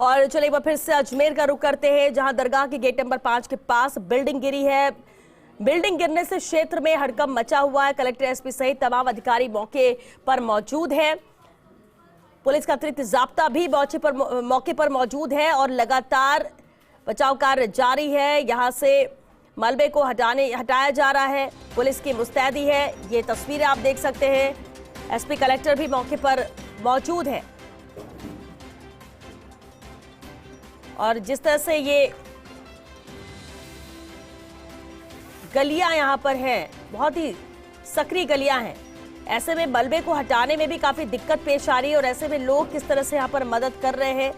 और चलिए एक बार फिर से अजमेर का रुख करते हैं, जहां दरगाह के गेट नंबर 5 के पास बिल्डिंग गिरी है। बिल्डिंग गिरने से क्षेत्र में हड़कंप मचा हुआ है। कलेक्टर, एसपी सहित तमाम अधिकारी मौके पर मौजूद हैं। पुलिस का अतिरिक्त जाब्ता भी मौके पर मौजूद है और लगातार बचाव कार्य जारी है। यहां से मलबे को हटाया जा रहा है। पुलिस की मुस्तैदी है। ये तस्वीरें आप देख सकते हैं। एसपी कलेक्टर भी मौके पर मौजूद है और जिस तरह से ये गलियां यहां पर हैं, बहुत ही सक्रिय गलियां हैं, ऐसे में मलबे को हटाने में भी काफी दिक्कत पेश आ रही है और ऐसे में लोग किस तरह से यहां पर मदद कर रहे हैं।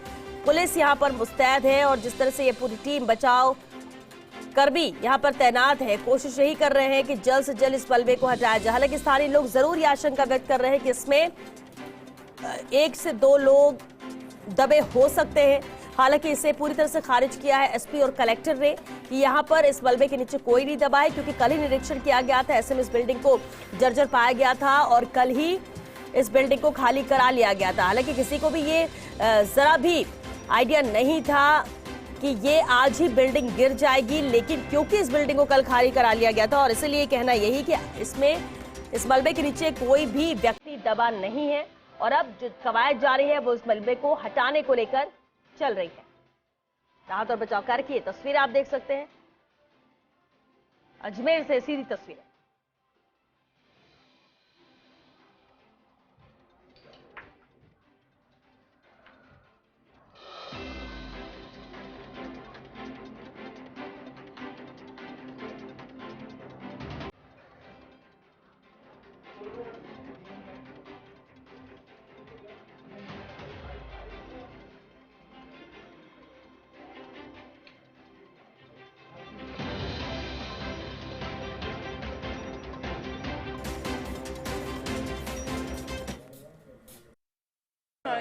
पुलिस यहां पर मुस्तैद है और जिस तरह से ये पूरी टीम बचाव कर्मी यहां पर तैनात है, कोशिश यही कर रहे हैं कि जल्द से जल्द इस मलबे को हटाया जाए। हालांकि स्थानीय लोग जरूर ये आशंका व्यक्त कर रहे हैं कि इसमें 1 से 2 लोग दबे हो सकते हैं। हालांकि इसे पूरी तरह से खारिज किया है एसपी और कलेक्टर ने कि यहां पर इस मलबे के नीचे कोई नहीं दबा है, क्योंकि कल ही निरीक्षण किया गया था। ऐसे में इस बिल्डिंग को जर्जर पाया गया था और कल ही इस बिल्डिंग को खाली करा लिया गया था। हालांकि किसी को भी ये जरा भी आइडिया नहीं था कि ये आज ही बिल्डिंग गिर जाएगी, लेकिन क्योंकि इस बिल्डिंग को कल खाली करा लिया गया था और इसलिए कहना यही कि इसमें इस मलबे के नीचे कोई भी व्यक्ति दबा नहीं है और अब जो कवायद जारी है वो इस मलबे को हटाने को लेकर चल रही है। राहत और बचाव कार्य की तस्वीर आप देख सकते हैं, अजमेर से सीधी तस्वीर।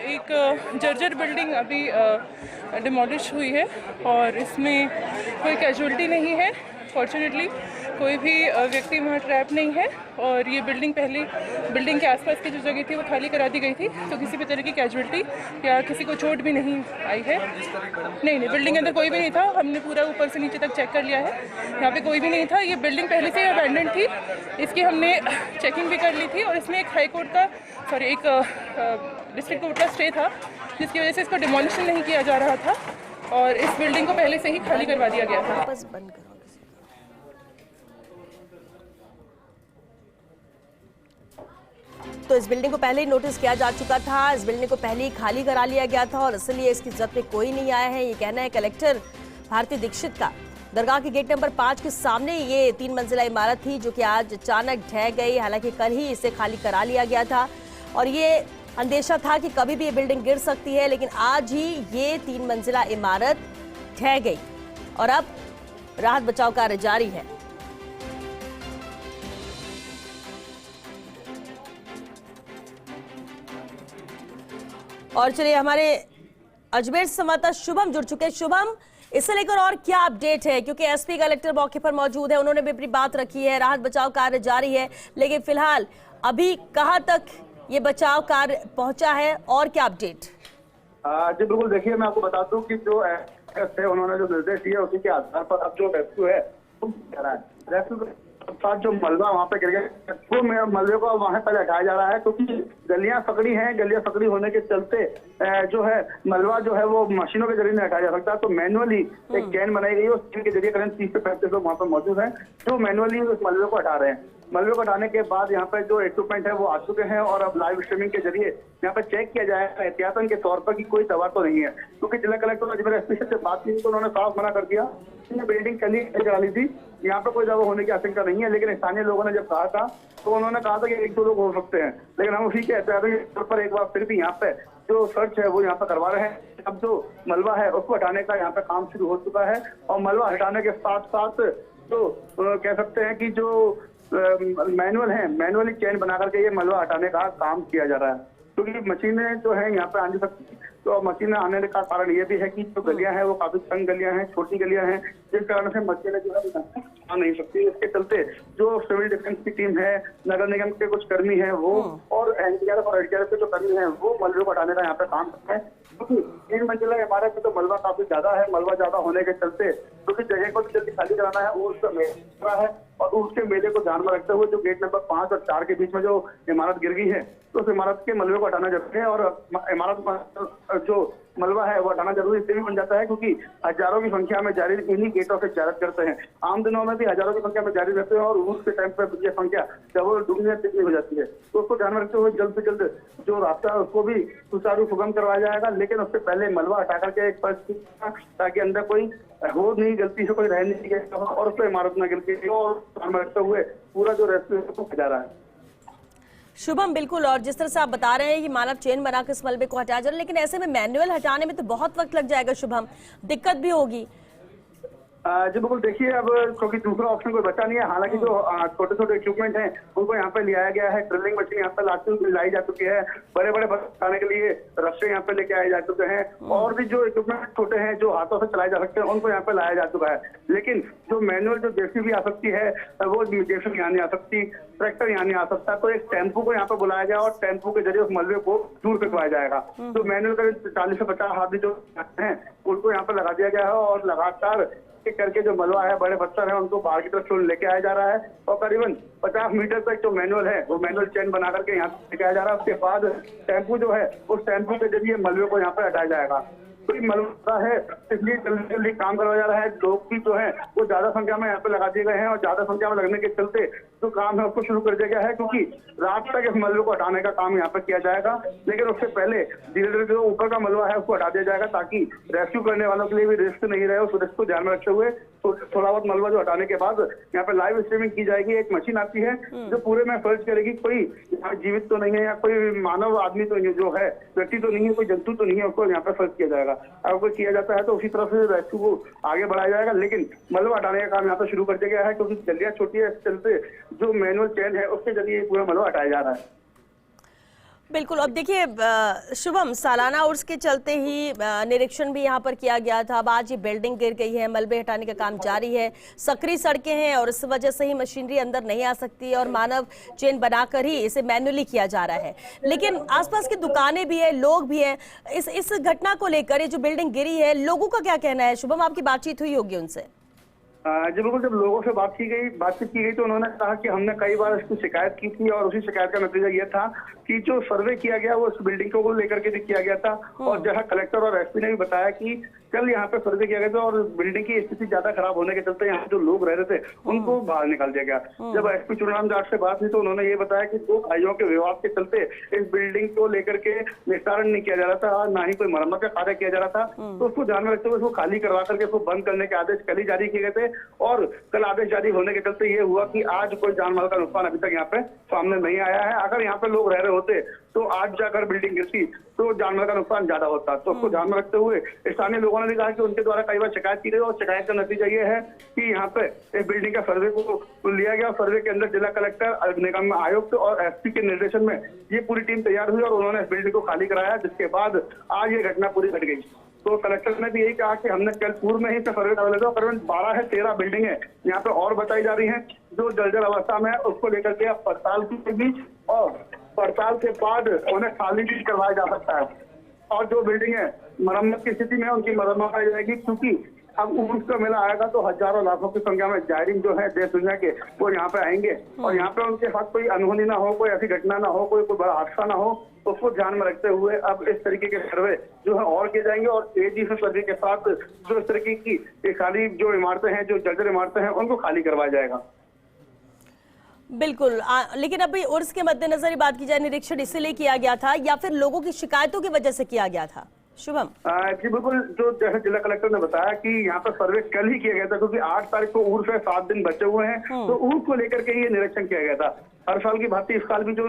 एक जर्जर बिल्डिंग अभी डिमोलिश हुई है और इसमें कोई कैजुअलिटी नहीं है। फॉर्चुनेटली कोई भी व्यक्ति वहाँ ट्रैप नहीं है और ये बिल्डिंग बिल्डिंग के आसपास की जो जगह थी वो खाली करा दी गई थी, तो किसी भी तरह की कैजुअलिटी या किसी को चोट भी नहीं आई है। नहीं, बिल्डिंग के अंदर कोई भी नहीं था। हमने पूरा ऊपर से नीचे तक चेक कर लिया है, यहाँ पे कोई भी नहीं था। ये बिल्डिंग पहले से अबैंडन थी, इसकी हमने चेकिंग भी कर ली थी और इसमें एक डिस्ट्रिक्ट कोर्ट का स्टे था, जिसकी वजह से इसको डिमोलिशन नहीं किया जा रहा था और इस बिल्डिंग को पहले से ही खाली करवा दिया गया था। बस बंद करो। तो इस बिल्डिंग को पहले ही नोटिस किया जा चुका था, इस बिल्डिंग को पहले ही खाली करा लिया गया था और इसलिए इसकी जब्त में कोई नहीं आया है, ये कहना है कलेक्टर भारती दीक्षित का। दरगाह के गेट नंबर 5 के सामने ये 3 मंजिला इमारत थी जो कि आज अचानक ढह गई। हालांकि कल ही इसे खाली करा लिया गया था और ये अंदेशा था कि कभी भी ये बिल्डिंग गिर सकती है, लेकिन आज ही ये 3 मंजिला इमारत ढह गई और अब राहत बचाव कार्य जारी है। और चलिए हमारे अजमेर से संवाददाता शुभम जुड़ चुके हैं। शुभम, इससे लेकर और क्या अपडेट है, क्योंकि एसपी कलेक्टर मौके पर मौजूद है, उन्होंने भी अपनी बात रखी है, राहत बचाव कार्य जारी है, लेकिन फिलहाल अभी कहां तक ये बचाव कार्य पहुंचा है और क्या अपडेट? जी बिल्कुल, देखिए मैं आपको बता दूं कि जो उन्होंने जो निर्देश दिए उसी के आधार पर अब जो रेस्क्यू है वो कर रहा है। रेस्क्यू साथ जो मलबा वहाँ पे गिर गया वो मलबे को वहाँ पहले हटाया जा रहा है, क्योंकि गलियां सकड़ी होने के चलते जो है मलबा जो है वो मशीनों के जरिए नहीं हटाया जा सकता। तो मैनुअली एक चैन बनाई गई है, उस चैन के जरिए करीब 30 से 35 लोग वहाँ पर मौजूद हैं जो मैनुअली उस मलबे को हटा रहे हैं। मलबे को हटाने के बाद यहाँ पे जो इक्विपमेंट है वो आ चुके हैं और अब लाइव स्ट्रीमिंग के जरिए यहाँ पे चेक किया जाएगा एहतियातन के तौर पर कि कोई दवा तो नहीं है, क्योंकि जिला कलेक्टर अजमेर एसपी से बात की तो उन्होंने साफ मना कर दिया। बिल्डिंग कल ही करा ली थी, यहाँ पे कोई दवा होने की आशंका नहीं है, लेकिन स्थानीय लोगों ने जब कहा था तो उन्होंने कहा था कि 1-2 लोग हो सकते हैं, लेकिन हम उसी के एहतियातन के तौर पर एक बार फिर भी यहाँ पे जो सर्च है वो यहाँ पे करवा रहे हैं। अब जो मलबा है उसको हटाने का यहाँ पे काम शुरू हो चुका है और मलबा हटाने के साथ साथ जो कह सकते हैं कि जो मैनुअली चेन बना करके ये मलबा हटाने का काम किया जा रहा है, क्योंकि मशीनें जो है यहाँ पे आ नहीं सकती। तो मशीनें आने का कारण ये भी है कि जो गलियां हैं वो काफी तंग गलियां हैं, छोटी गलियां हैं, जिस कारण से मशीनें जो है आ नहीं सकती। इसके चलते जो सिविल डिफेंस की टीम है, नगर निगम के कुछ कर्मी हैं वो और एनडीआरएफ और एडीआरएफ के जो कर्मी हैं वो मलबे को हटाने का यहाँ पे काम करते हैं। क्योंकि 3 मंजिला इमारत में तो मलबा काफी ज्यादा है। मलबा ज्यादा होने के चलते क्योंकि जगह को जल्दी खाली कराना है, वो उसका मेला है और उसके मेले को ध्यान में रखते हुए जो गेट नंबर 5 और 4 के बीच में जो इमारत गिर गई है, तो उस इमारत के मलबे को हटाना जरूरी है और इमारत जो मलबा है वो हटाना जरूरी इसलिए भी बन जाता है क्योंकि हजारों की संख्या में जारी इन्हीं गेटों से जियारत करते हैं। आम दिनों में भी हजारों की संख्या में जारी रहते हैं और उस के टाइम पर ये संख्या जब वो दुनिया तितली हो जाती है, तो उसको ध्यान में रखते हुए जल्द से जल्द जो रास्ता है उसको भी सुचारू सुगम करवाया जाएगा। लेकिन उससे पहले मलबा हटा करके एक फर्श ताकि अंदर कोई हो नहीं, गलती से कोई रह नहीं गया और उस पर इमारत न गिर के और ध्यान में रखते हुए पूरा जो रेस्क्यू जा रहा है। शुभम, बिल्कुल, और जिस तरह से आप बता रहे हैं कि मानव चेन बना के इस मलबे को हटाया जा रहा है, लेकिन ऐसे में मैनुअल हटाने में तो बहुत वक्त लग जाएगा शुभम, दिक्कत भी होगी। जी बिल्कुल, देखिए अब क्योंकि दूसरा ऑप्शन कोई बचा नहीं है। हालांकि जो छोटे छोटे इक्विपमेंट हैं उनको यहाँ पे लिया गया है, ड्रिलिंग मशीन यहाँ पे लाई जा चुकी है, बड़े बड़े बनाने के लिए रस्से यहाँ पे लेके आए जा चुके हैं और भी जो इक्विपमेंट छोटे हैं जो हाथों से चलाए जा सकते हैं उनको यहाँ पे लाया जा चुका है। लेकिन जो मैनुअल जो जेसीबी आ सकती है वो जेसीबी यहाँ नहीं आ सकती, ट्रैक्टर यहाँ नहीं आ सकता, तो एक टेम्पो को यहाँ पे बुलाया गया और टेम्पो के जरिए उस मलबे को दूर करवाया जाएगा। तो मैनुअल का 40 से 50 आदमी जो हैं उनको यहाँ पे लगा दिया गया है और लगातार करके जो मलबा है, बड़े पत्थर है, उनको बाहर की तरफ लेके आया जा रहा है और करीबन 50 मीटर तक जो मैनुअल है वो मैनुअल चेन बना करके यहाँ लेके आया जा रहा है। उसके बाद टेम्पो जो है उस टेम्पो के जरिए मलबे को यहाँ पर हटाया जाएगा। कोई मलबा है इसलिए जल्दी जल्दी काम करवाया जा रहा है। लोग भी जो है वो ज्यादा संख्या में यहाँ पे लगा दिए गए हैं और ज्यादा संख्या में लगने के चलते जो काम है उसको शुरू कर दिया गया है क्योंकि रात तक इस मलबे को हटाने का काम यहाँ पे किया जाएगा। लेकिन उससे पहले धीरे धीरे जो ऊपर का मलबा है उसको हटा दिया जाएगा ताकि रेस्क्यू करने वालों के लिए भी रिस्क नहीं रहे। उस रिस्क को ध्यान में रखते हुए थोड़ा बहुत मलबा जो हटाने के बाद यहाँ पे लाइव स्ट्रीमिंग की जाएगी। एक मशीन आती है जो पूरे में सर्च करेगी कोई यहाँ जीवित तो नहीं है या कोई मानव आदमी तो जो है व्यक्ति तो नहीं है, कोई जंतु तो नहीं है, उसको यहाँ पे सर्च किया जाएगा। अगर कोई किया जाता है तो उसी तरह से रेस्क्यू को आगे बढ़ाया जाएगा। लेकिन मलबा हटाने का काम यहाँ पे शुरू कर दिया गया है क्योंकि गलियां छोटी है, इस चलते जो मैनुअल चेन है उसके जरिए पूरा मलबा हटाया जा रहा है। बिल्कुल, अब देखिए शुभम, सालाना उर्स के चलते ही निरीक्षण भी यहाँ पर किया गया था। अब आज ये बिल्डिंग गिर गई है, मलबे हटाने का काम जारी है, सकरी सड़कें हैं और इस वजह से ही मशीनरी अंदर नहीं आ सकती और मानव चेन बनाकर ही इसे मैन्युअली किया जा रहा है। लेकिन आसपास की दुकानें भी है, लोग भी हैं, इस घटना को लेकर ये जो बिल्डिंग गिरी है, लोगों का क्या कहना है? शुभम, आपकी बातचीत हुई होगी उनसे? जी बिल्कुल, जब लोगों से बातचीत की गई तो उन्होंने कहा कि हमने कई बार इसकी शिकायत की थी और उसी शिकायत का नतीजा ये था कि जो सर्वे किया गया वो इस बिल्डिंग को लेकर के भी किया गया था और जहां कलेक्टर और एसपी ने भी बताया कि कल यहाँ पे सर्वे किया गया था और बिल्डिंग की स्थिति ज्यादा खराब होने के चलते यहाँ जो लोग रह रहे थे उनको बाहर निकाल दिया गया। जब एसपी चुनाराम जाट से बात हुई तो उन्होंने ये बताया कि 2 भाइयों के विवाद के चलते इस बिल्डिंग को लेकर के निस्तारण नहीं किया जा रहा था, ना ही कोई मरम्मत का कार्य किया जा रहा था। तो उसको ध्यान में रखते हुए उसको खाली करवा करके उसको बंद करने के आदेश कल ही जारी किए गए थे और कल आदेश जारी होने के चलते ये हुआ कि आज कोई जान माल का नुकसान अभी तक यहाँ पे सामने नहीं आया है। अगर यहाँ पे लोग रह रहे होते तो आज जाकर बिल्डिंग गिरती तो जानवर का नुकसान ज्यादा होता। तो उसको ध्यान में रखते हुए स्थानीय लोगों ने भी कहा कि उनके द्वारा कई बार शिकायत की गई और शिकायत का नतीजा ये है कि यहाँ पे इस बिल्डिंग का सर्वे को लिया गया। सर्वे के अंदर जिला कलेक्टर, निगम आयुक्त और एसपी के निर्देशन में ये पूरी टीम तैयार हुई और उन्होंने इस बिल्डिंग को खाली कराया, जिसके बाद आज ये घटना पूरी घट गई। तो कलेक्टर ने भी यही कहा कि हमने कल पूर्व में ही सर्वे करा लेते करीबन 12 है 13 बिल्डिंग है यहाँ पे और बताई जा रही है जो जर्जर अवस्था में है। उसको लेकर के अब पड़ताल की गई और पड़ताल के बाद उन्हें खाली भी करवाया जा सकता है और जो बिल्डिंग है मरम्मत की स्थिति में उनकी मरम्मत कराई जाएगी क्योंकि अब उर्स का मेला आएगा तो हजारों लाखों की संख्या में जायरीन जो है देश दुनिया के वो यहाँ पे आएंगे और यहाँ पे उनके साथ कोई अनहोनी ना हो, कोई ऐसी घटना ना हो, कोई बड़ा हादसा ना हो। तो उसको ध्यान में रखते हुए अब इस तरीके के सर्वे जो है और किए जाएंगे और तेजी से सर्वे के साथ जो इस तरीके की खाली जो इमारतें हैं, जो जर्जर इमारतें हैं, उनको खाली करवाया जाएगा। बिल्कुल, लेकिन अभी उर्स के मद्देनजर बात की जाए, निरीक्षण इसीलिए किया गया था या फिर लोगों की शिकायतों की वजह से किया गया था? शुभम जी बिल्कुल, जो जैसे जिला कलेक्टर ने बताया कि यहाँ पर सर्वे कल ही किया गया था क्योंकि 8 तारीख को उर्स है, 7 दिन बचे हुए हैं, तो उर्स को लेकर के ये निरीक्षण किया गया था। हर साल की भांति इस साल भी जो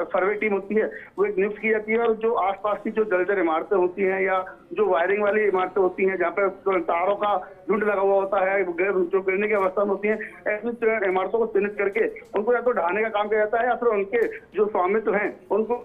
सर्वे टीम होती है वो एक नियुक्त की जाती है और जो आसपास की जो जर्जर इमारतें होती हैं या जो वायरिंग वाली इमारतें होती हैं जहाँ पे तारों का झुंड लगा हुआ होता है, जो गिरने की अवस्था में होती है, ऐसी इमारतों को चिन्हित करके उनको या तो ढहाने का काम किया जाता है या फिर उनके जो स्वामित्व हैं उनको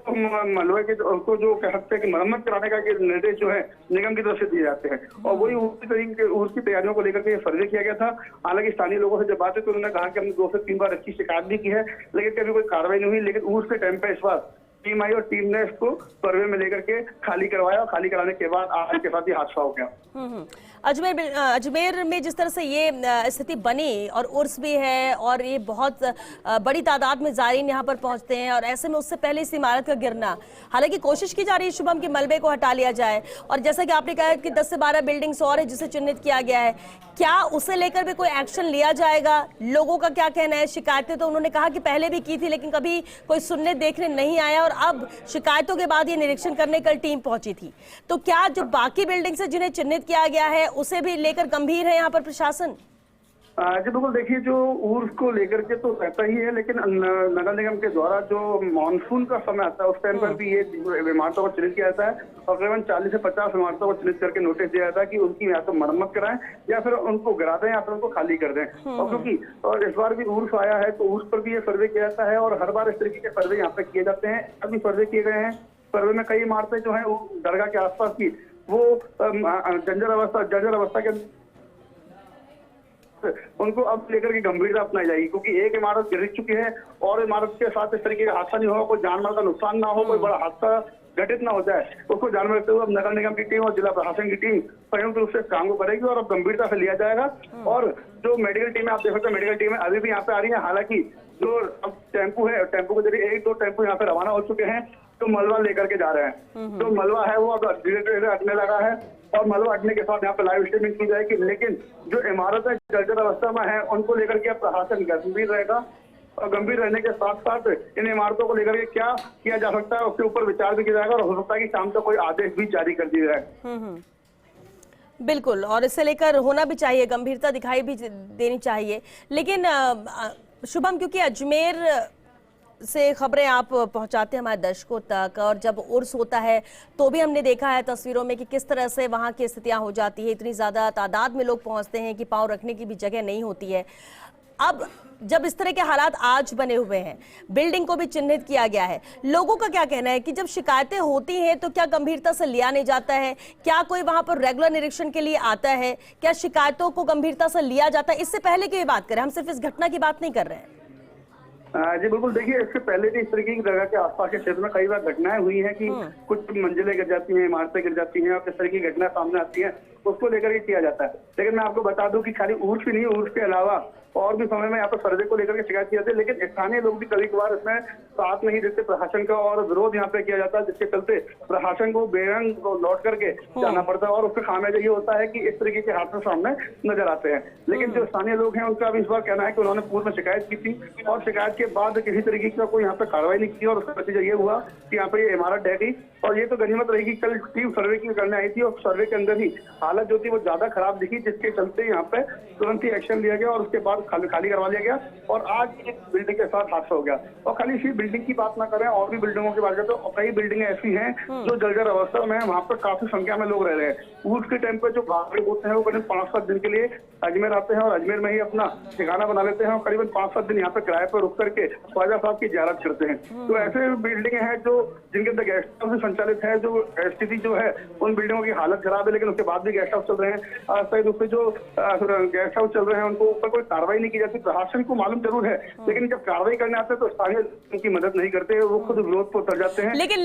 मलबे के उनको जो कह सकते हैं कि मरम्मत कराने का निर्देश जो है निगम की तरफ से दिए जाते हैं और वही उसकी तैयारियों को लेकर के सर्वे किया गया था। हालांकि स्थानीय लोगों से जब बात हुई तो उन्होंने कहा कि हमने 2 से 3 बार अच्छी शिकायत भी की है लेकिन कभी कोई कार्रवाई नहीं हुई। लेकिन उर्स के टाइम पे इस बार टीम आई और टीम ने इसको सर्वे में लेकर के खाली करवाया और खाली कराने के बाद आज के साथ ही हादसा हो गया। अजमेर में जिस तरह से ये स्थिति बनी और उर्स भी है और ये बहुत बड़ी तादाद में ज़ायरीन यहाँ पर पहुँचते हैं और ऐसे में उससे पहले इस इमारत का गिरना, हालांकि कोशिश की जा रही है शुभम कि मलबे को हटा लिया जाए और जैसा कि आपने कहा कि 10 से 12 बिल्डिंग्स और है जिसे चिन्हित किया गया है, क्या उसे लेकर भी कोई एक्शन लिया जाएगा? लोगों का क्या कहना है? शिकायतें तो उन्होंने कहा कि पहले भी की थी लेकिन कभी कोई सुनने देखने नहीं आया और अब शिकायतों के बाद ये निरीक्षण करने कल टीम पहुंची थी, तो क्या जो बाकी बिल्डिंग्स है जिन्हें चिन्हित किया गया है उसे भी लेकर गंभीर है यहाँ पर प्रशासन? जी बिल्कुल, देखिए जो उर्स को लेकर के तो रहता ही है, लेकिन नगर निगम के द्वारा जो मानसून का समय आता है उस टाइम पर भी ये इमारतों को चिन्हित किया जाता है और करीबन 40 से 50 इमारतों को चिन्हित करके नोटिस दिया जाता है कि उनकी या तो मरम्मत कराएं या फिर उनको गिरा दें या फिर उनको खाली कर दें। और क्योंकि और इस बार भी उर्स आया है तो उर्स पर भी ये सर्वे किया जाता है और हर बार इस तरीके के सर्वे यहाँ पे किए जाते हैं। अभी सर्वे किए गए हैं, सर्वे में कई इमारतें जो है दरगाह के आसपास की वो जर्जर अवस्था के उनको अब लेकर के गंभीरता अपनाई जाएगी, क्योंकि एक इमारत गिर चुकी है और इमारत के साथ इस तरीके का हादसा नहीं हो, कोई जानमाल का नुकसान ना हो, कोई बड़ा हादसा घटित ना हो जाए, उसको ध्यान में रखते हुए अब नगर निगम की टीम और जिला प्रशासन की टीम संयुक्त रूप से काम को करेगी और अब गंभीरता से लिया जाएगा। और जो मेडिकल टीम है, आप देख सकते हैं मेडिकल टीम है अभी भी यहाँ पे आ रही है, हालांकि जो अब टेम्पो है, टेम्पो के जरिए 1-2 टेम्पो यहाँ पे रवाना हो चुके हैं तो मलबा लेकर के जा रहे हैं। जो मलबा है वो अब धीरे धीरे हटने लगा है और मलबा हटने के साथ यहाँ पे लाइव स्ट्रीमिंग की जाएगी, लेकिन जो इमारतें जर्जर अवस्था में है उनको लेकर के प्रशासन गंभीर रहेगा और गंभीर रहने के साथ साथ इन इमारतों को लेकर के क्या किया जा सकता है उसके ऊपर विचार भी किया जाएगा और हो सकता है कि शाम तक कोई आदेश भी जारी कर दिया जाए। बिल्कुल, और इसे लेकर होना भी चाहिए, गंभीरता दिखाई भी देनी चाहिए। लेकिन शुभम, क्योंकि अजमेर से खबरें आप पहुंचाते हैं हमारे दर्शकों तक और जब उर्स होता है तो भी हमने देखा है तस्वीरों में कि किस तरह से वहां की स्थितियां हो जाती है, इतनी ज्यादा तादाद में लोग पहुंचते हैं कि पांव रखने की भी जगह नहीं होती है। अब जब इस तरह के हालात आज बने हुए हैं, बिल्डिंग को भी चिन्हित किया गया है, लोगों का क्या कहना है कि जब शिकायतें होती हैं तो क्या गंभीरता से लिया नहीं जाता है? क्या कोई वहां पर रेगुलर निरीक्षण के लिए आता है? क्या शिकायतों को गंभीरता से लिया जाता है? इससे पहले की बात करें, हम सिर्फ इस घटना की बात नहीं कर रहे हैं। जी बिल्कुल, देखिए इससे पहले भी इस तरीके की जगह के आसपास के क्षेत्र में कई बार घटनाएं हुई हैं कि कुछ मंजिलें गिर जाती हैं, इमारतें गिर जाती हैं और इस तरह की घटना सामने आती है, उसको लेकर के किया जाता है। लेकिन मैं आपको बता दूं कि खाली उर्स ही नहीं, उर्स के अलावा और भी समय में यहाँ पर सर्वे को लेकर के शिकायत की जाती है, लेकिन स्थानीय लोग भी कभी कभार इसमें साथ नहीं देते प्रशासन का और विरोध यहाँ पे किया जाता है, जिसके चलते प्रशासन को बेरंग लौट करके जाना पड़ता है और उसका खामियाजा ये होता है कि इस तरीके के हादसे सामने नजर आते हैं। लेकिन जो स्थानीय लोग हैं उनका भी इस बार कहना है कि उन्होंने पूर्व में शिकायत की थी और शिकायत के बाद किसी तरीके का कोई यहाँ पे कार्रवाई नहीं की और उसका नतीजा ये हुआ कि यहाँ पे ये इमारत ढह गई। और ये तो गनीमत रहेगी, कल टीम सर्वे की करने आई थी और सर्वे के अंदर ही हालत जो थी वो ज्यादा खराब दिखी, जिसके चलते यहाँ पे तुरंत ही एक्शन लिया गया और उसके बाद खाली करवा लिया गया और आज एक बिल्डिंग के साथ हादसा हो गया। और खाली इसी बिल्डिंग की बात ना करें, और भी बिल्डिंगों की बात करें तो कई बिल्डिंगें ऐसी हैं जो जर्जर अवस्था में है, वहाँ पर काफी संख्या में लोग रह रहे हैं। उर्स के टाइम पे जो भागड़े होते हैं वो करीब 5-7 दिन के लिए अजमेर आते हैं और अजमेर में ही अपना ठिकाना बना लेते हैं और करीबन 5-7 दिन यहाँ पे किराए पर रुक करके ख्वाजा साहब की जियारत करते हैं। तो ऐसे बिल्डिंगें हैं जो जिनके अंदर गेस्ट हाउस से संचालित है, जो स्थिति जो है उन बिल्डिंगों की हालत खराब है, लेकिन उसके बाद भी गेस्ट हाउस चल रहे हैं। सही रूप से जो गेस्ट हाउस चल रहे हैं उनको ऊपर कोई कार्रवाई नहीं की जाती। प्रशासन को मालूम जरूर है, लेकिन जब कार्रवाई करने आते हैं तो स्थानीय उनकी मदद नहीं करते, वो खुद विरोध पर उतर जाते हैं। लेकिन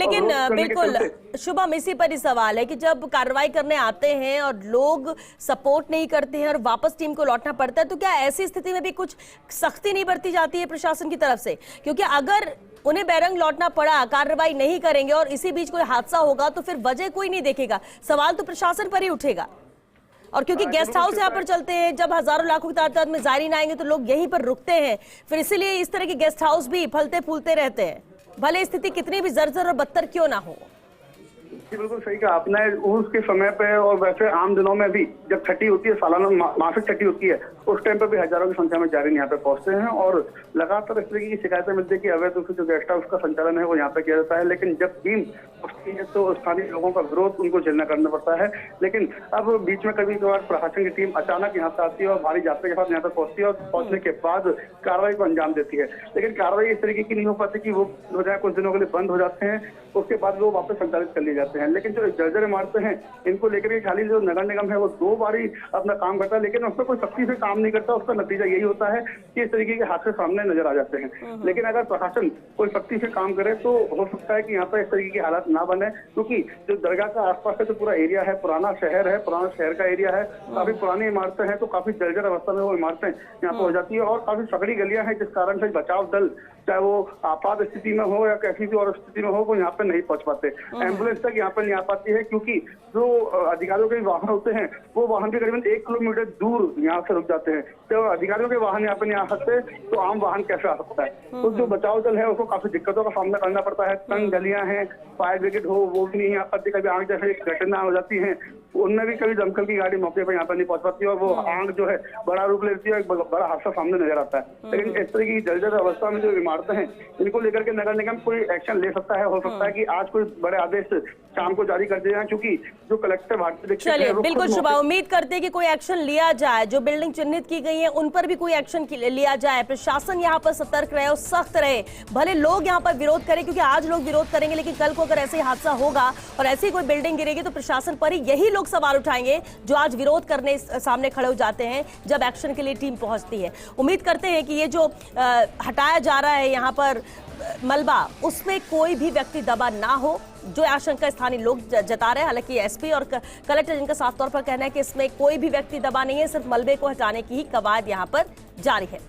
बिल्कुल शुभम, इसी पर ही सवाल है कि जब कार्रवाई करने आते हैं और लोग सपोर्ट नहीं करते हैं और वापस टीम को लौटना पड़ता है, तो क्या ऐसी स्थिति में भी कुछ सख्ती नहीं बरती जाती है प्रशासन की तरफ से? क्योंकि अगर उन्हें बैरंग लौटना पड़ा, कार्रवाई नहीं करेंगे और इसी बीच कोई हादसा होगा तो फिर वजह कोई नहीं देखेगा, सवाल तो प्रशासन पर ही उठेगा। और क्योंकि गेस्ट हाउस यहाँ पर चलते हैं, जब हजारों लाखों की तादाद में ज़ायरीन आएंगे तो लोग यहीं पर रुकते हैं, फिर इसीलिए इस तरह के गेस्ट हाउस भी फलते फूलते रहते हैं, भले स्थिति कितनी भी जर्जर और बदतर क्यों ना हो। बिल्कुल सही कहा आपने। उर्स के समय पे और वैसे आम दिनों में भी जब छठी होती है, सालाना मासिक छठी होती है, उस टाइम पे भी हजारों की संख्या में ज़ायरीन यहाँ पे पहुंचते हैं और लगातार इस तरीके की शिकायतें मिलती है कि अवैध रूप से जो गेस्ट हाउस का संचालन है वो यहाँ पे किया जाता है। लेकिन जब टीम पहुंचती है तो स्थानीय लोगों का विरोध उनको झेलना करना पड़ता है। लेकिन अब बीच में कभी कभार प्रशासन की टीम अचानक यहाँ पे आती है और भारी जाप्ते के साथ यहाँ पे पहुंचती है और पहुंचने के बाद कार्रवाई को अंजाम देती है। लेकिन कार्रवाई इस तरीके की नहीं हो पाती कि वो हो जाए, कुछ दिनों के लिए बंद हो जाते हैं, उसके बाद वो वापस संचालित कर लिए जाते हैं। हैं। लेकिन जो जर्जर इमारतें हैं इनको लेकर के खाली जो नगर निगम है वो 2 बार ही अपना काम करता है, लेकिन उस पर कोई सख्ती से काम नहीं करता। उसका नतीजा यही होता है कि इस तरीके के हादसे सामने नजर आ जाते हैं। लेकिन अगर प्रशासन कोई सख्ती से काम करे तो हो सकता है कि यहाँ पर इस तरीके के हालात ना बने, क्योंकि जो दरगाह का आसपास का जो पूरा एरिया है पुराना शहर का एरिया है, काफी पुरानी इमारतें हैं, तो काफी जर्जर अवस्था में वो इमारतें यहाँ पर हो जाती है और काफी सकड़ी गलियां हैं, जिस कारण से बचाव दल चाहे वो आपात स्थिति में हो या कैसी भी और स्थिति में हो वो यहाँ पे नहीं पहुंच पाते। एम्बुलेंस तक यहाँ पे नहीं आ पाती है, क्योंकि जो अधिकारियों के वाहन होते हैं वो वाहन भी करीबन 1 किलोमीटर दूर यहाँ से रुक जाते हैं। तो अधिकारियों के वाहन यहाँ पे नहीं आ सकते तो आम वाहन कैसे आ सकता है। तो जो बचाव दल है उसको काफी दिक्कतों का सामना करना पड़ता है। तंग गलियां हैं, फायर ब्रिगेड हो वो भी नहीं आ पाती, कभी आग जैसे घटना हो जाती है उनमें भी कभी दमकल की गाड़ी मौके पर यहाँ पर नहीं पहुंच पाती और वो आग जो है बड़ा रूप लेती है, एक बड़ा हादसा सामने नजर आता है। लेकिन इस तरह की जर्जर अवस्था में जो इमारतें हैं इनको लेकर के नगर निगम कोई एक्शन ले सकता है। हो सकता है कि आज कोई बड़े आदेश शाम को जारी कर दिए जाए, क्योंकि जो कलेक्टर भारतीय दीक्षित है, चलिए बिल्कुल शुभा, उम्मीद करते हैं कि कोई एक्शन लिया जाए। जो बिल्डिंग चिन्हित की गई है उन पर भी कोई एक्शन लिया जाए। प्रशासन यहाँ पर सतर्क रहे और सख्त रहे। भले लोग यहाँ पर विरोध करें, क्योंकि आज लोग विरोध करेंगे, लेकिन कल को अगर ऐसे ही हादसा होगा और ऐसी कोई बिल्डिंग गिरेगी तो प्रशासन पर ही यही लोग सवाल उठाएंगे जो आज विरोध करने सामने खड़े हो जाते हैं जब एक्शन के लिए टीम पहुंचती है। उम्मीद करते हैं कि ये जो हटाया जा रहा है यहाँ पर मलबा, उसमें कोई भी व्यक्ति दबा ना हो, जो आशंका स्थानीय लोग जता रहे हैं। हालांकि एसपी और कलेक्टर जिनका साफ तौर पर कहना है कि इसमें कोई भी व्यक्ति दबा नहीं है, सिर्फ मलबे को हटाने की ही कवायद यहाँ पर जारी है।